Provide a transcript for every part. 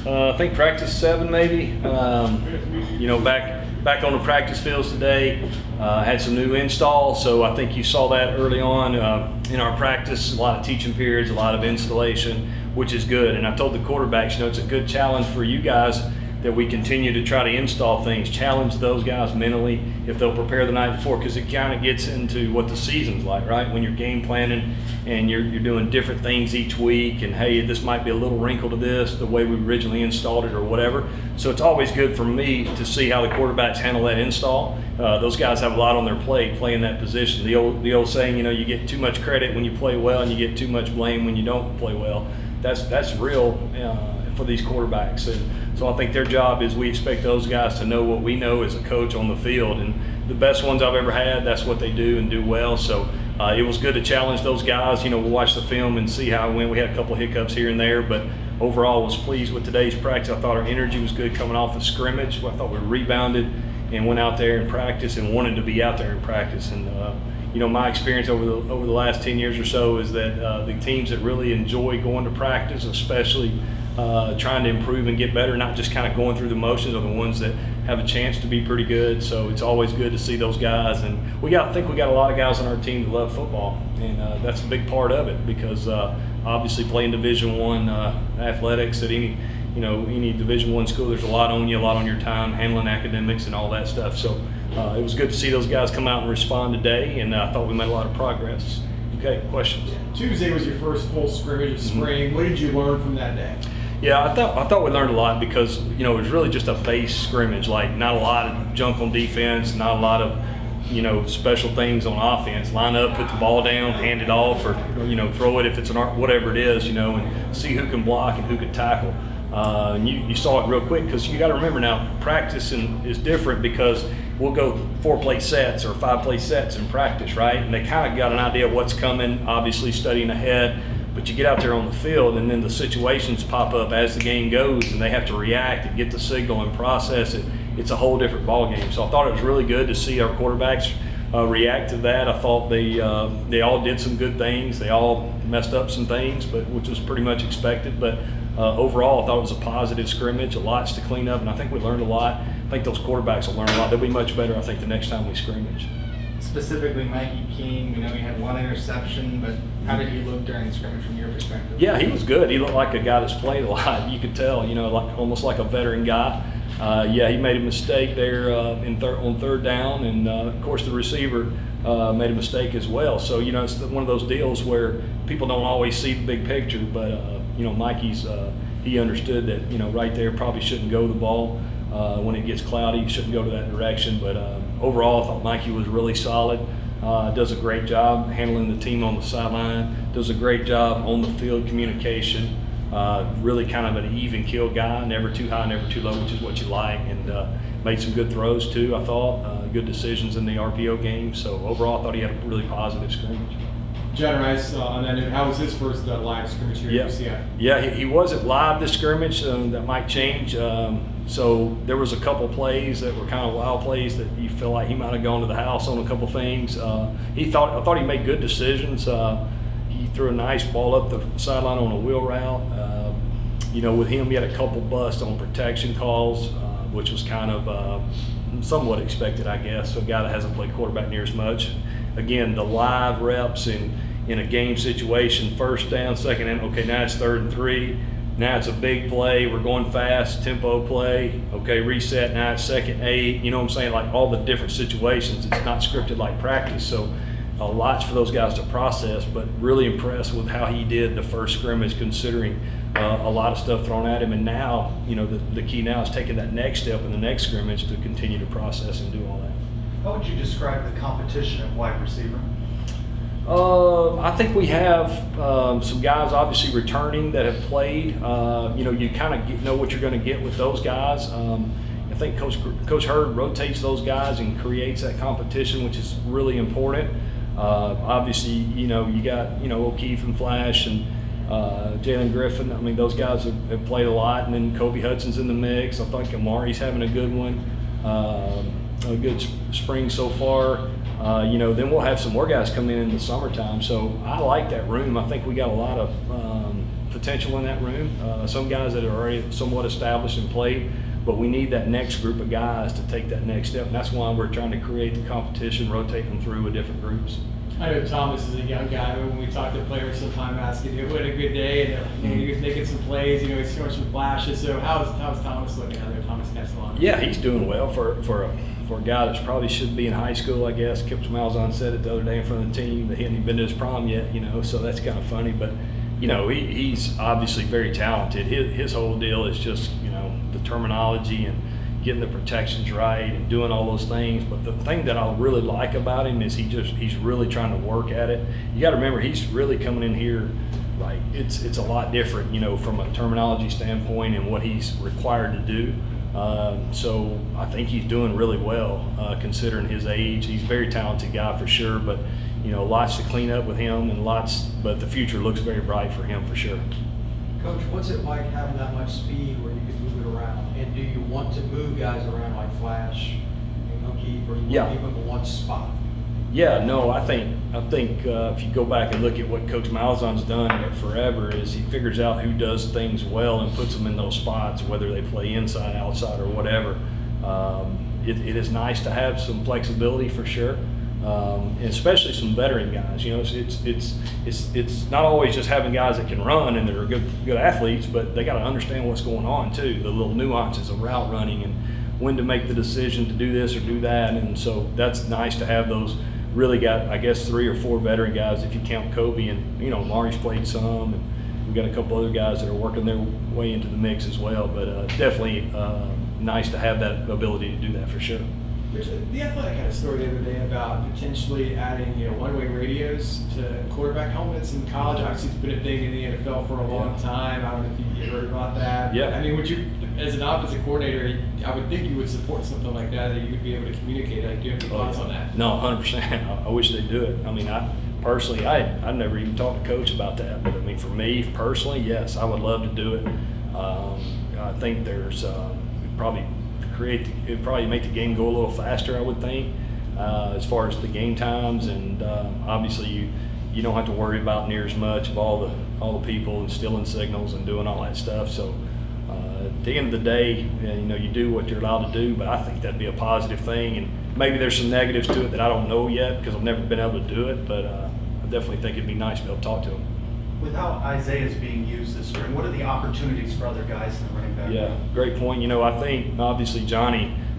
I think practice 7 maybe. Back on the practice fields today. Had some new installs, so I think you saw that early on in our practice. A lot of teaching periods, a lot of installation, which is good. And I told the quarterbacks, it's a good challenge for you guys that we continue to try to install things, challenge those guys mentally if they'll prepare the night before, because it kind of gets into what the season's like, right? When you're game planning and you're doing different things each week, and hey, this might be a little wrinkle to this, the way we originally installed it or whatever. So it's always good for me to see how the quarterbacks handle that install. Those guys have a lot on their plate playing that position. The old saying, you get too much credit when you play well and you get too much blame when you don't play well. That's real for these quarterbacks. And so I think their job is we expect those guys to know what we know as a coach on the field. And the best ones I've ever had, that's what they do and do well. So it was good to challenge those guys. We'll watch the film and see how it went. We had a couple of hiccups here and there, but overall was pleased with today's practice. I thought our energy was good coming off the scrimmage. I thought we rebounded and went out there and practiced and wanted to be out there and practice. And my experience over the last 10 years or so is that the teams that really enjoy going to practice, especially trying to improve and get better, not just kind of going through the motions, are the ones that have a chance to be pretty good. So it's always good to see those guys. And I think we got a lot of guys on our team that love football, and that's a big part of it, because obviously playing Division I athletics at any Division I school, there's a lot on you, a lot on your time, handling academics and all that stuff. So it was good to see those guys come out and respond today, and I thought we made a lot of progress. Okay, questions? Tuesday was your first full scrimmage of spring. What did you learn from that day? Yeah, I thought we learned a lot, because it was really just a base scrimmage. Like, not a lot of junk on defense, not a lot of special things on offense. Line up, put the ball down, hand it off, or throw it if it's an art, whatever it is, and see who can block and who can tackle. And you saw it real quick, because you got to remember now, practice is different, because we'll go 4-play sets or 5-play sets in practice, right? And they kind of got an idea of what's coming, obviously studying ahead. But you get out there on the field, and then the situations pop up as the game goes, and they have to react and get the signal and process it. It's a whole different ball game. So I thought it was really good to see our quarterbacks react to that. I thought they all did some good things. They all messed up some things, which was pretty much expected. But overall, I thought it was a positive scrimmage, lots to clean up, and I think we learned a lot. I think those quarterbacks will learn a lot. They'll be much better, I think, the next time we scrimmage. Specifically, Mikey King, he had one interception, but how did he look during the scrimmage from your perspective? Yeah, he was good. He looked like a guy that's played a lot. You could tell, almost like a veteran guy. He made a mistake there on third down, and of course the receiver made a mistake as well. So it's one of those deals where people don't always see the big picture, but Mikey's he understood that right there probably shouldn't go the ball when it gets cloudy. You shouldn't go to that direction. But overall, I thought Mikey was really solid. Does a great job handling the team on the sideline. Does a great job on the field communication. Really kind of an even kill guy, never too high, never too low, which is what you like, and made some good throws too, I thought. Good decisions in the RPO game. So overall, I thought he had a really positive scrimmage. John Rice, on that note, how was his first live scrimmage here at UCF? Yeah, he wasn't live this scrimmage. That might change. So there was a couple plays that were kind of wild plays that you feel like he might have gone to the house on a couple things. I thought he made good decisions. He threw a nice ball up the sideline on a wheel route. With him, he had a couple busts on protection calls, which was kind of somewhat expected, I guess. So a guy that hasn't played quarterback near as much. Again, the live reps in a game situation, first down, second down, okay, now it's 3rd and 3. Now it's a big play, we're going fast, tempo play, okay, reset, now it's 2nd and 8. You know what I'm saying? Like all the different situations, it's not scripted like practice. So lots for those guys to process, but really impressed with how he did the first scrimmage, considering a lot of stuff thrown at him. And now, the key now is taking that next step in the next scrimmage to continue to process and do all that. How would you describe the competition at wide receiver? I think we have some guys obviously returning that have played. You kind of know what you're going to get with those guys. I think Coach Hurd rotates those guys and creates that competition, which is really important. Obviously, you got O'Keefe and Flash and Jalen Griffin. I mean, those guys have played a lot, and then Kobe Hudson's in the mix. I think Amari's having a good one. A good spring so far. Then we'll have some more guys come in the summertime. So I like that room. I think we got a lot of potential in that room. Some guys that are already somewhat established and played, but we need that next group of guys to take that next step. And that's why we're trying to create the competition, rotate them through with different groups. I know Thomas is a young guy, but when we talk to players sometime asking, who had a good day, and he was making some plays, he scored some flashes. So how's Thomas looking out there, Thomas Castellano? Yeah, he's doing well for a guy that probably should be in high school, I guess. Kip Malzahn said it the other day in front of the team that he hadn't even been to his prom yet, so that's kind of funny. But, he's obviously very talented. His whole deal is just, the terminology and getting the protections right and doing all those things. But the thing that I really like about him is he's really trying to work at it. You got to remember, he's really coming in here like it's a lot different, from a terminology standpoint and what he's required to do. So I think he's doing really well considering his age. He's a very talented guy for sure, but lots to clean up with him but the future looks very bright for him for sure. Coach, what's it like having that much speed where you can move it around? And do you want to move guys around like Flash and O'Keefe, or you want to keep them in one spot? Yeah, no, I think if you go back and look at what Coach Malzahn's done forever, is he figures out who does things well and puts them in those spots, whether they play inside, outside, or whatever. It is nice to have some flexibility for sure. And especially some veteran guys. It's not always just having guys that can run and that are good athletes, but they got to understand what's going on too, the little nuances of route running and when to make the decision to do this or do that. And so that's nice to have those. Really got, I guess, 3 or 4 veteran guys if you count Kobe, and Mari's played some, and we've got a couple other guys that are working their way into the mix as well. But definitely nice to have that ability to do that for sure. The Athletic had a story the other day about potentially adding, one-way radios to quarterback helmets in college. Obviously, it's been a thing in the NFL for a long time. I don't know if you heard about that. Yeah. I mean, would you, as an offensive coordinator, I would think you would support something like that you would be able to communicate. Like, do you have any thoughts on that? No, 100%. I wish they'd do it. I mean, personally, I've never even talked to Coach about that. But I mean, for me personally, yes, I would love to do it. I think there's it'd probably make the game go a little faster, I would think, as far as the game times, and obviously you don't have to worry about near as much of all the people instilling signals and doing all that stuff. So at the end of the day, you do what you're allowed to do, but I think that'd be a positive thing, and maybe there's some negatives to it that I don't know yet because I've never been able to do it, but I definitely think it'd be nice to be able to talk to them. With how Isaiah's being used this spring, what are the opportunities for other guys in the running back? Yeah, great point. I think obviously I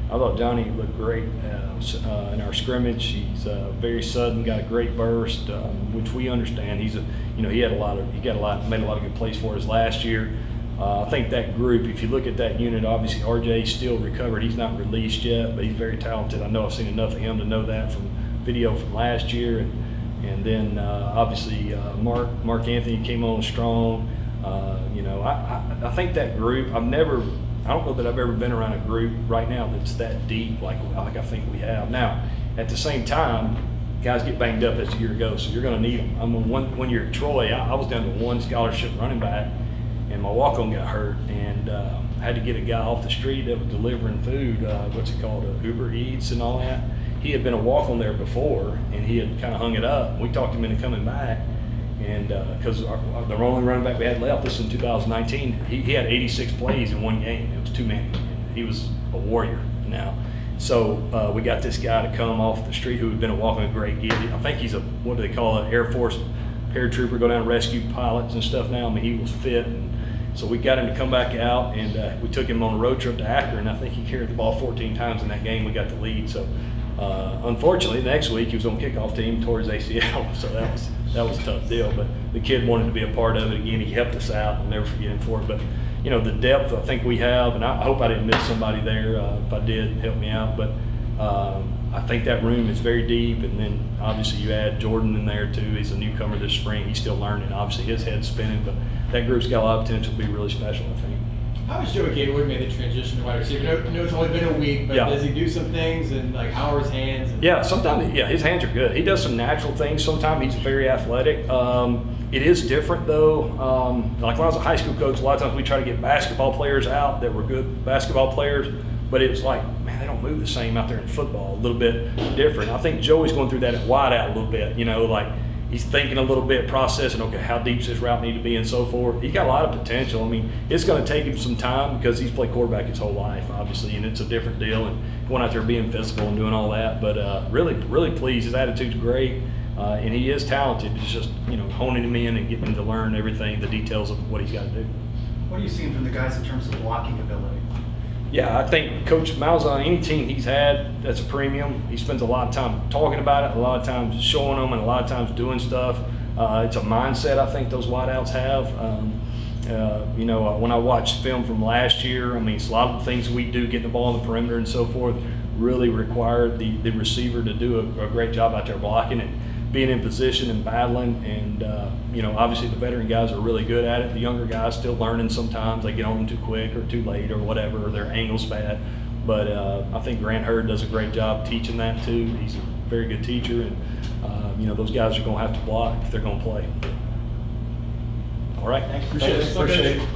thought Johnny looked great in our scrimmage. He's very sudden, got a great burst, which we understand. He made a lot of good plays for us last year. I think that group, if you look at that unit, obviously RJ's still recovered. He's not released yet, but he's very talented. I know I've seen enough of him to know that from video from last year. And then obviously Mark Anthony came on strong. I think that group, I don't know that I've ever been around a group right now that's that deep like I think we have. Now, at the same time, guys get banged up as the year goes, so you're going to need them. I mean, one year at Troy, I was down to 1 scholarship running back, and my walk-on got hurt, and I had to get a guy off the street that was delivering food, Uber Eats and all that. He had been a walk-on there before, and he had kind of hung it up. We talked him into coming back, and because the only running back we had left, this was in 2019, he had 86 plays in one game. It was too many. He was a warrior now. So we got this guy to come off the street who had been a walk-on, great kid. I think he's what do they call it, Air Force paratrooper, go down and rescue pilots and stuff now. I mean, he was fit. And so we got him to come back out, and we took him on a road trip to Akron. I think he carried the ball 14 times in that game. We got the lead. So unfortunately, next week he was on kickoff team towards ACL, so that was a tough deal. But the kid wanted to be a part of it again. He helped us out. I'll never forget him for it. But the depth I think we have, and I hope I didn't miss somebody there. If I did, help me out. But I think that room is very deep, and then obviously you add Jordan in there too. He's a newcomer this spring. He's still learning. Obviously his head's spinning, but that group's got a lot of potential to be really special, I think. How has Joey Gatewood made the transition to wide receiver? I know it's only been a week, but does he do some things, and like how are his hands? Yeah, sometimes his hands are good. He does some natural things. Sometimes he's very athletic. It is different though. Like when I was a high school coach, a lot of times we try to get basketball players out that were good basketball players, but it's like, man, they don't move the same out there in football. A little bit different. I think Joey's going through that at wideout a little bit. Like he's thinking a little bit, processing, okay, how deep's this route need to be and so forth. He's got a lot of potential. I mean, it's going to take him some time because he's played quarterback his whole life, obviously, and it's a different deal and going out there being physical and doing all that. But really, really pleased. His attitude's great, and he is talented. It's just, honing him in and getting him to learn everything, the details of what he's got to do. What are you seeing from the guys in terms of blocking ability? Yeah, I think Coach Miles, on any team he's had, that's a premium. He spends a lot of time talking about it, a lot of times showing them, and a lot of times doing stuff. It's a mindset I think those wideouts have. When I watched film from last year, I mean, it's a lot of the things we do, getting the ball on the perimeter and so forth, really require the receiver to do a great job out there blocking it, being in position and battling. And, obviously the veteran guys are really good at it. The younger guys still learning sometimes. They get on them too quick or too late or whatever, or their angle's bad. But I think Grant Hurd does a great job teaching that too. He's a very good teacher. And, those guys are going to have to block if they're going to play. All right. Appreciate it. Appreciate it.